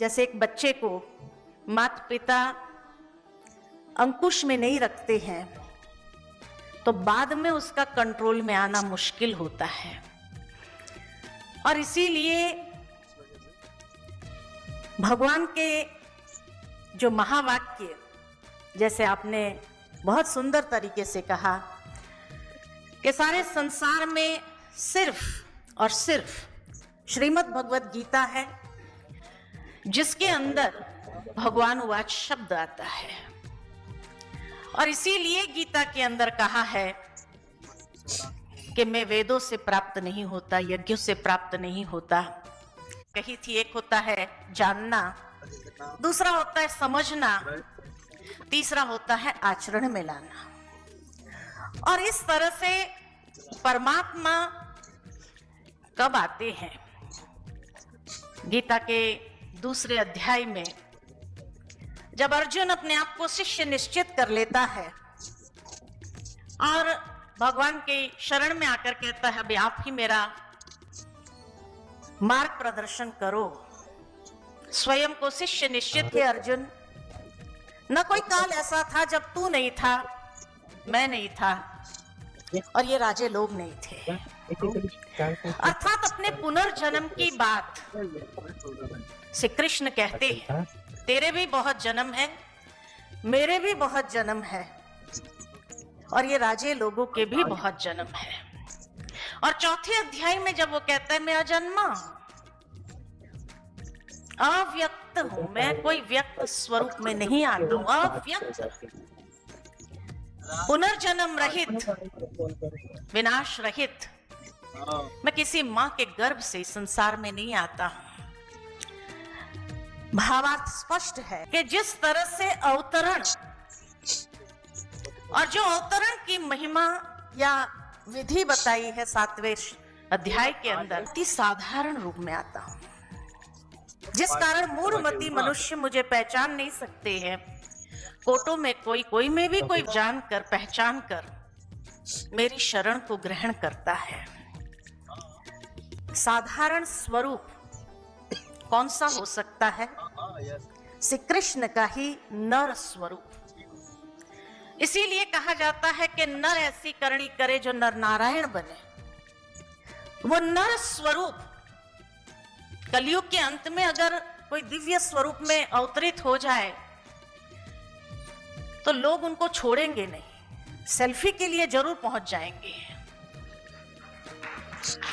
जैसे एक बच्चे को माता पिता अंकुश में नहीं रखते हैं तो बाद में उसका कंट्रोल में आना मुश्किल होता है। और इसीलिए भगवान के जो महावाक्य, जैसे आपने बहुत सुंदर तरीके से कहा कि सारे संसार में सिर्फ और सिर्फ श्रीमद् भगवत गीता है जिसके अंदर भगवान वाच शब्द आता है। और इसीलिए गीता के अंदर कहा है कि मैं वेदों से प्राप्त नहीं होता, यज्ञों से प्राप्त नहीं होता। कही थी एक होता है जानना, दूसरा होता है समझना, तीसरा होता है आचरण में लाना। और इस तरह से परमात्मा कब आते हैं? गीता के दूसरे अध्याय में जब अर्जुन अपने आप को शिष्य निश्चित कर लेता है और भगवान के शरण में आकर कहता है अभी आप ही मेरा मार्ग प्रदर्शन करो, स्वयं को शिष्य निश्चित किया अर्जुन। न कोई काल ऐसा था जब तू नहीं था, मैं नहीं था और ये राजे लोग नहीं थे। अर्थात अपने पुनर्जन्म की बात श्री कृष्ण कहते हैं तेरे भी बहुत जन्म है, मेरे भी बहुत जन्म है और ये राजे लोगों के भी बहुत जन्म है। और चौथे अध्याय में जब वो कहता है मैं अजन्मा अव्यक्त हूं, मैं कोई व्यक्त स्वरूप में नहीं आता हूं, अव्यक्त, पुनर्जन्म रहित, विनाश रहित, मैं किसी मां के गर्भ से संसार में नहीं आता हूं। भावार्थ स्पष्ट है कि जिस तरह से अवतरण और जो अवतरण की महिमा या विधि बताई है 7वें अध्याय के अंदर, अति साधारण रूप में आता हूं, जिस कारण मूढ़मती मनुष्य मुझे पहचान नहीं सकते हैं। कोटों में कोई में भी कोई जानकर पहचान कर मेरी शरण को ग्रहण करता है। साधारण स्वरूप कौन सा हो सकता है? श्री कृष्ण का ही नर स्वरूप। इसीलिए कहा जाता है कि नर ऐसी करनी करे जो नर नारायण बने। वो नर स्वरूप कलयुग के अंत में अगर कोई दिव्य स्वरूप में अवतरित हो जाए तो लोग उनको छोड़ेंगे नहीं, सेल्फी के लिए जरूर पहुंच जाएंगे,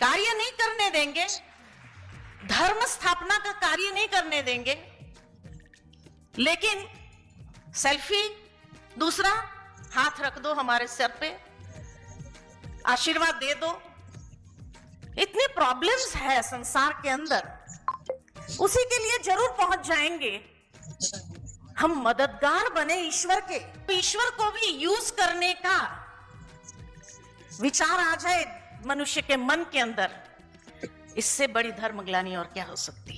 कार्य नहीं करने देंगे, धर्म स्थापना का कार्य नहीं करने देंगे, लेकिन सेल्फी, दूसरा हाथ रख दो हमारे सर पे, आशीर्वाद दे दो। इतनी प्रॉब्लम्स है संसार के अंदर, उसी के लिए जरूर पहुंच जाएंगे। हम मददगार बने ईश्वर के, ईश्वर को भी यूज करने का विचार आ जाए मनुष्य के मन के अंदर, इससे बड़ी धर्मग्लानि और क्या हो सकती है।